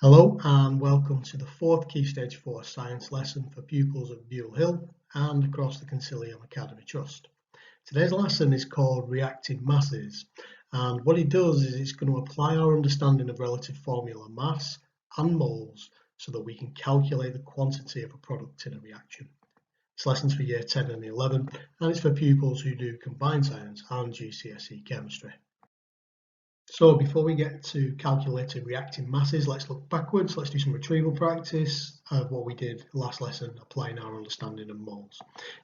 Hello and welcome to the fourth Key Stage 4 science lesson for pupils at Buell Hill and across the Concilium Academy Trust. Today's lesson is called Reacting Masses, and what it does is it's going to apply our understanding of relative formula mass and moles so that we can calculate the quantity of a product in a reaction. This lesson's for year 10 and 11 and it's for pupils who do combined science and GCSE chemistry. So before we get to calculating reacting masses, let's look backwards. Let's do some retrieval practice of what we did last lesson, applying our understanding of moles.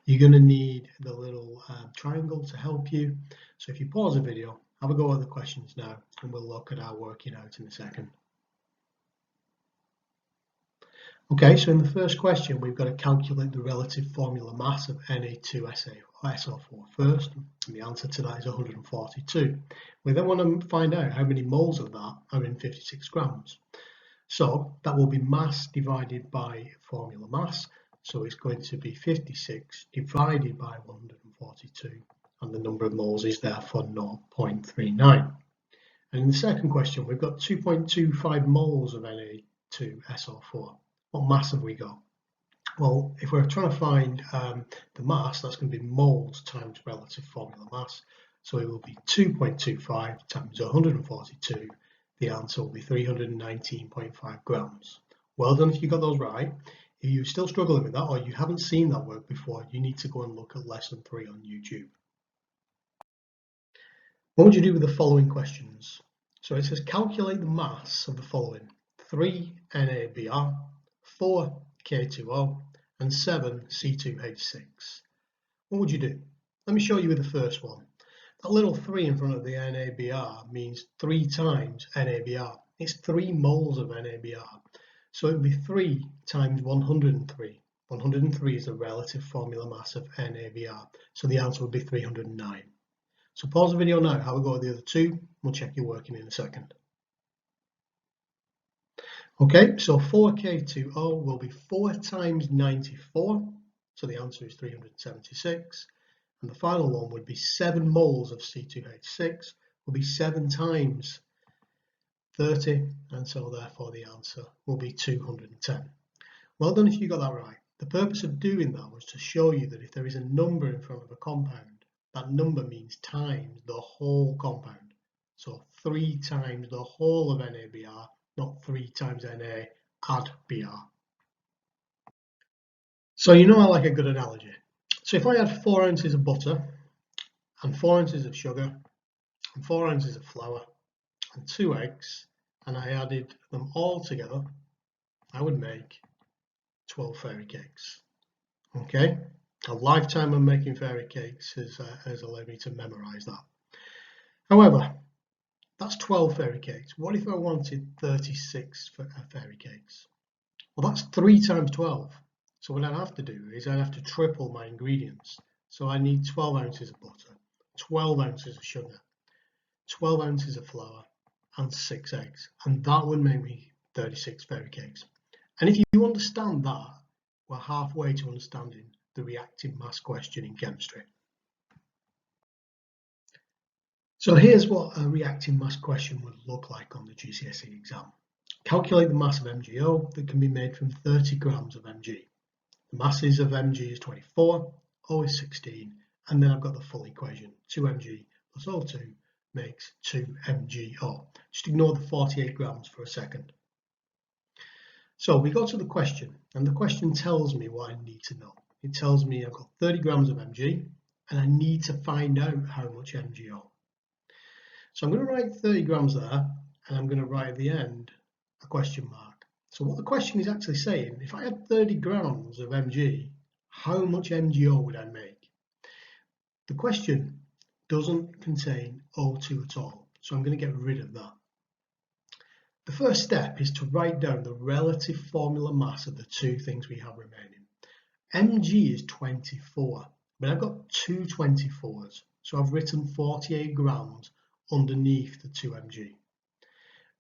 You're going to need the little triangle to help you. So if you pause the video, have a go at the questions now, and we'll look at our working out in a second. Okay, so in the first question, we've got to calculate the relative formula mass of Na2SO4 first, and the answer to that is 142. We then want to find out how many moles of that are in 56 grams. So that will be mass divided by formula mass, so it's going to be 56 divided by 142, and the number of moles is therefore 0.39. And in the second question, we've got 2.25 moles of Na2SO4. What mass have we got? Well, if we're trying to find the mass, that's going to be moles times relative formula mass. So it will be 2.25 times 142. The answer will be 319.5 grams. Well done if you got those right. If you're still struggling with that or you haven't seen that work before, you need to go and look at lesson 3 on YouTube. What would you do with the following questions? So it says calculate the mass of the following: 3 NaBr, 4 K2O, and 7 C2H6. What would you do? Let me show you with the first one. That little 3 in front of the NaBr means 3 times NaBr. It's 3 moles of NaBr. So it would be 3 times 103. 103 is the relative formula mass of NaBr. So the answer would be 309. So pause the video now, have a go at the other two. We'll check your working in a second. Okay, so 4K2O will be 4 times 94, so the answer is 376. And the final one would be 7 moles of C2H6, will be 7 times 30, and so therefore the answer will be 210. Well done if you got that right. The purpose of doing that was to show you that if there is a number in front of a compound, that number means times the whole compound. So 3 times the whole of NaBr, not 3 times Na add Br. So you know I like a good analogy. So if I had 4 ounces of butter and 4 ounces of sugar and 4 ounces of flour and 2 eggs, and I added them all together, I would make 12 fairy cakes. Okay, a lifetime of making fairy cakes has allowed me to memorize that. However, that's 12 fairy cakes. What if I wanted 36 fairy cakes? Well, that's 3 times 12. So what I'd have to do is I'd have to triple my ingredients. So I need 12 ounces of butter, 12 ounces of sugar, 12 ounces of flour, and 6 eggs. And that would make me 36 fairy cakes. And if you understand that, we're halfway to understanding the reacting mass question in chemistry. So here's what a reacting mass question would look like on the GCSE exam. Calculate the mass of MgO that can be made from 30 grams of Mg. The masses of Mg is 24, O is 16, and then I've got the full equation. 2Mg plus O2 makes 2MgO. Just ignore the 48 grams for a second. So we go to the question, and the question tells me what I need to know. It tells me I've got 30 grams of Mg, and I need to find out how much MgO. So I'm going to write 30 grams there, and I'm going to write at the end a question mark. So what the question is actually saying, if I had 30 grams of Mg, how much MgO would I make? The question doesn't contain O2 at all, so I'm going to get rid of that. The first step is to write down the relative formula mass of the two things we have remaining. Mg is 24, but I've got two 24s, so I've written 48 grams underneath the 2Mg.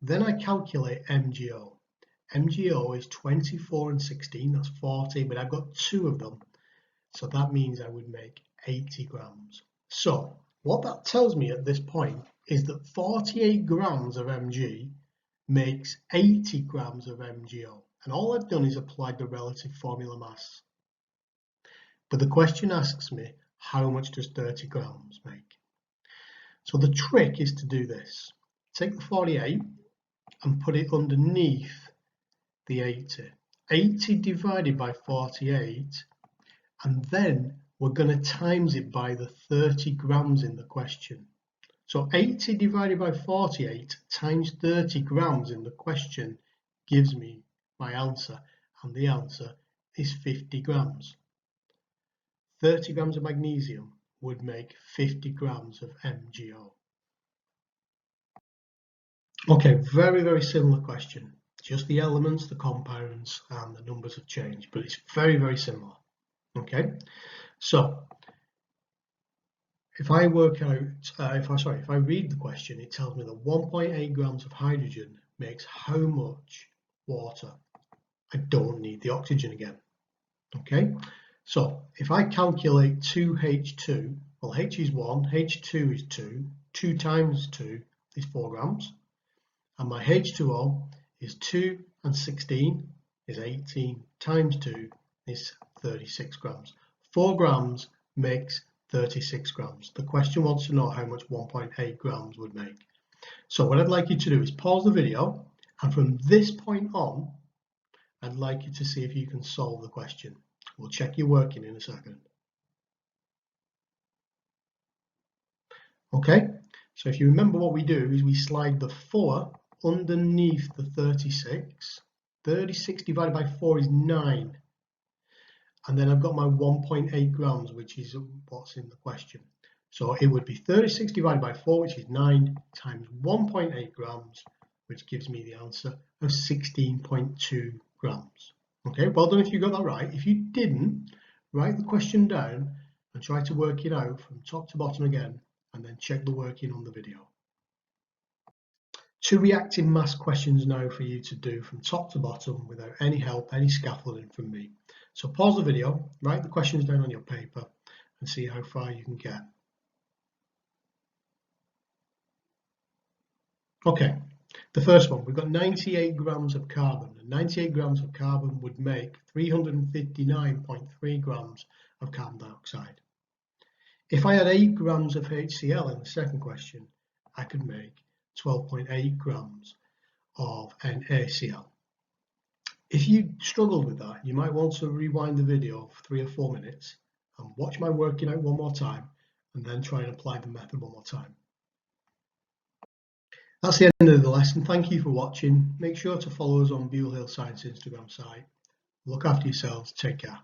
Then I calculate MgO. MgO is 24 and 16, that's 40, but I've got 2 of them, so that means I would make 80 grams. So what that tells me at this point is that 48 grams of Mg makes 80 grams of MgO. And all I've done is applied the relative formula mass. But the question asks me, how much does 30 grams make? So the trick is to do this. Take the 48 and put it underneath the 80. 80 divided by 48, and then we're going to times it by the 30 grams in the question. So 80 divided by 48 times 30 grams in the question gives me my answer, and the answer is 50 grams. 30 grams of magnesium would make 50 grams of MgO. Okay, very, very similar question. Just the elements, the compounds, and the numbers have changed, but it's very, very similar. Okay, so if I work out, if I read the question, it tells me that 1.8 grams of hydrogen makes how much water? I don't need the oxygen again. Okay, so if I calculate 2H2, well, H is 1, H2 is 2, 2 times 2 is 4 grams, and my H2O is 2 and 16 is 18 times 2 is 36 grams. 4 grams makes 36 grams. The question wants to know how much 1.8 grams would make. So what I'd like you to do is pause the video, and from this point on, I'd like you to see if you can solve the question. We'll check your working in a second. Okay, so if you remember, what we do is we slide the 4 underneath the 36. 36 divided by 4 is 9. And then I've got my 1.8 grams, which is what's in the question. So it would be 36 divided by 4, which is 9, times 1.8 grams, which gives me the answer of 16.2 grams. Okay, well done if you got that right. If you didn't, write the question down and try to work it out from top to bottom again, and then check the working on the video. 2 reacting mass questions now for you to do from top to bottom without any help, any scaffolding from me. So pause the video, write the questions down on your paper, and see how far you can get. Okay, the first one, we've got 98 grams of carbon, and 98 grams of carbon would make 359.3 grams of carbon dioxide. If I had 8 grams of HCl in the second question, I could make 12.8 grams of NaCl. If you struggled with that, you might want to rewind the video for 3 or 4 minutes and watch my working out one more time, and then try and apply the method one more time. That's the end of the lesson. Thank you for watching. Make sure to follow us on Buell Hill Science Instagram site. Look after yourselves. Take care.